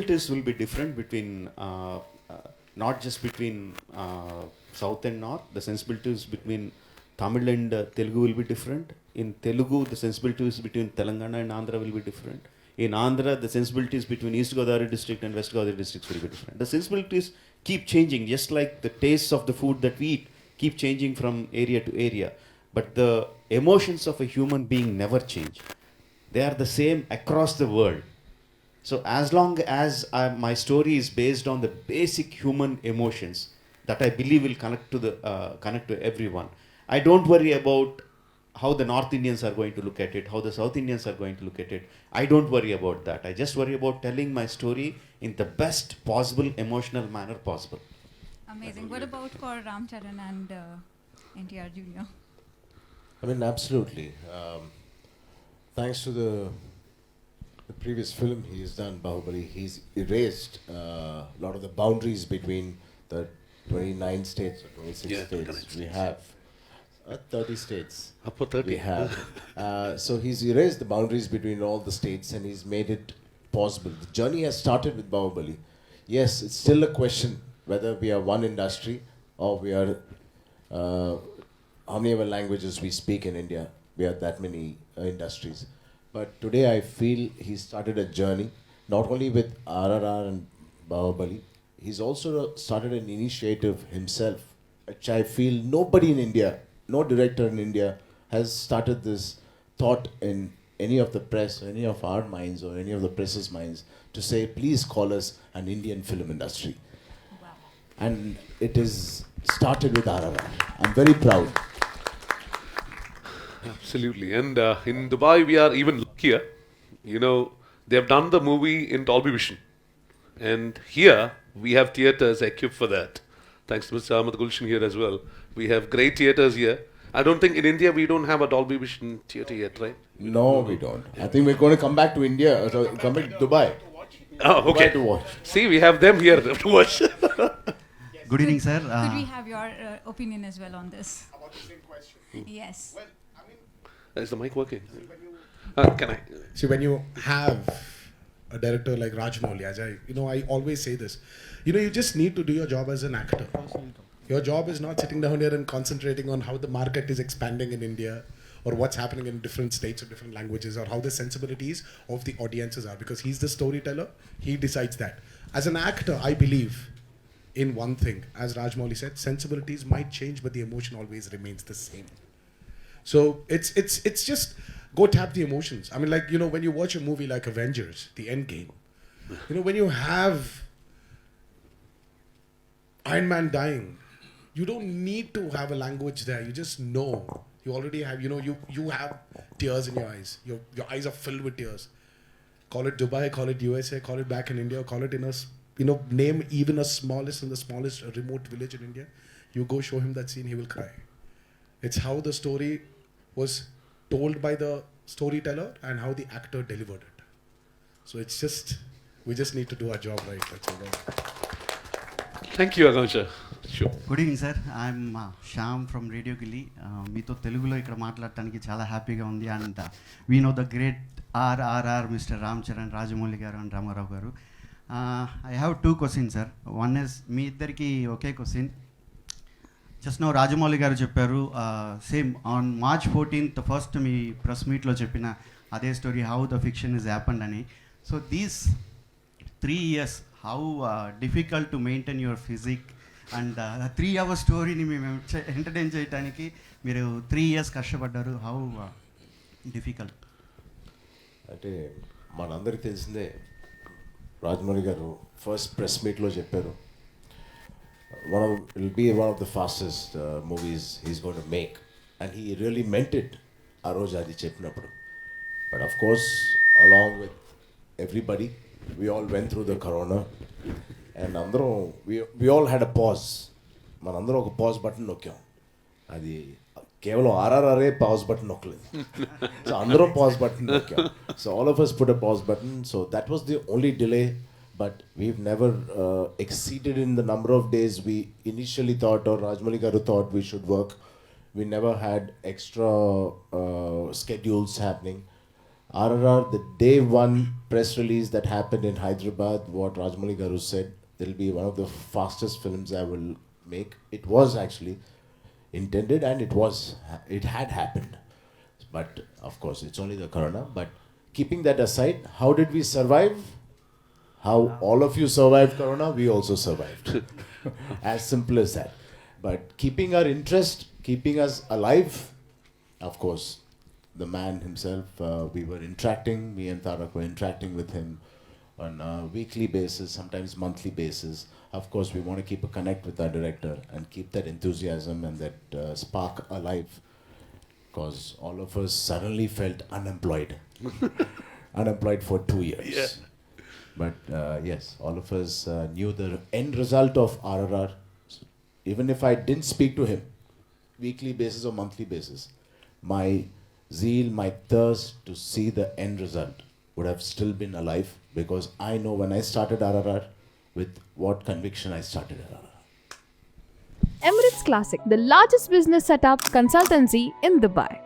sensibilities will be different between not just between south and north. The sensibilities between Tamil and Telugu will be different. In Telugu, the sensibilities between Telangana and Andhra will be different. In Andhra, the sensibilities between East Godavari district and West Godavari districts will be different. The sensibilities keep changing, just like the tastes of the food that we eat keep changing from area to area. But the emotions of a human being never change. They are the same across the world. So as long as my story is based on the basic human emotions that I believe will connect to everyone, I don't worry about how the North Indians are going to look at it, how the South Indians are going to look at it. I don't worry about that. I just worry about telling my story in the best possible emotional manner possible. Amazing. What about for Ram Charan and NTR Jr.? I mean, absolutely. Thanks to the previous film he's done, Bahubali, he's erased a lot of the boundaries between the 29 states or 26 states we have. 30 states we have. So he's erased the boundaries between all the states and he's made it possible. The journey has started with Bahubali. Yes, it's still a question whether we are one industry or we are how many other languages we speak in India. We have that many industries. But today I feel he started a journey, not only with RRR and Bahubali, he's also started an initiative himself, which I feel nobody in India, no director in India has started this thought in any of the press, or any of our minds, or any of the press's minds, to say, please call us an Indian film industry. Wow. And it is started with RRR. I'm very proud. Absolutely. And in Dubai, we are even luckier. You know, they have done the movie in Dolby Vision. And here, we have theatres equipped for that. Thanks to Mr. Ahmed Gulshan here as well. We have great theatres here. I don't think in India we don't have a Dolby Vision theatre yet, right? No, we don't. I think we're going to come back to India, come back to Dubai. Oh, okay. Dubai to watch. See, we have them here to watch. Good evening, sir. Could we have your opinion as well on this? About the same question. Yes. Well, I mean, Is the mic working? Can I? see, when you have a director like Rajamouli, I always say this, you just need to do your job as an actor. Your job is not sitting down here and concentrating on how the market is expanding in India or what's happening in different states or different languages or how the sensibilities of the audiences are, because he's the storyteller, he decides that. As an actor, I believe in one thing, as Rajamouli said, sensibilities might change, but the emotion always remains the same. So it's just go tap the emotions. I mean, like, when you watch a movie like Avengers, the Endgame, when you have Iron Man dying, you don't need to have a language there. You just know. You already have, you have tears in your eyes. Your eyes are filled with tears. Call it Dubai, call it USA, call it back in India, call it in a, name even the smallest remote village in India. You go show him that scene, he will cry. It's how the story was told by the storyteller and how the actor delivered it. So we just need to do our job right. That's all. Thank you, Akansha. Sure. Good evening sir I'm Shyam from radio గిల్లీ. మీతో తెలుగులో ఇక్కడ మాట్లాడటానికి చాలా హ్యాపీగా ఉంది. And we know the great RRR mister Ram Charan, Rajamouli గారు and Rama Rao గారు. I have 2 questions sir. One is మీ ఇద్దరికి ఒకే క్వశ్చన్. జస్ట్ నో రాజమౌళి గారు చెప్పారు same on March 14th first మీ ప్రెస్ మీట్లో చెప్పిన అదే story, how the fiction is happened అని. So these 3 years, how difficult to maintain your physique and 3 hour స్టోరీని మేము ఎంటర్టైన్ చేయడానికి మీరు 3 years కష్టపడ్డారు. How difficult? అంటే మనందరికీ తెలిసిందే, రాజమౌళి గారు ఫస్ట్ ప్రెస్ మీట్లో చెప్పారు, it will be one of the fastest movies he's going to make, and he really meant it ఆ రోజు అది చెప్పినప్పుడు. But of course, along with everybody, we all went through the corona, and అందరం we all had a pause. మనందరం ఒక pause button నొక్కాం. అది కేవలం RRRే పాజ్ బటన్ నొక్కలేదు. సో అందరం పాజ్ బటన్ నొక్కాం. So all of us put a pause button. So that was the only delay, but we've never exceeded in the number of days we initially thought, or Rajamouli garu thought we should work. We never had extra schedules happening. RRR, the day one press release that happened in Hyderabad, what Rajamouli Garu said, it'll be one of the fastest films I will make. It was actually intended, and it had happened. But of course, it's only the corona. But keeping that aside, how did we survive? How all of you survived corona, we also survived. As simple as that. But keeping our interest, keeping us alive, of course, the man himself, we were interacting, me and Tarak were interacting with him on a weekly basis, sometimes monthly basis. Of course, we want to keep a connect with our director and keep that enthusiasm and that spark alive, because all of us suddenly felt unemployed. Unemployed for 2 years. Yeah. But yes, all of us knew the end result of RRR. Even if I didn't speak to him, weekly basis or monthly basis, my zeal, my thirst to see the end result would have still been alive, because I know when I started RRR, with what conviction I started RRR. Emirates Classic, the largest business setup consultancy in Dubai.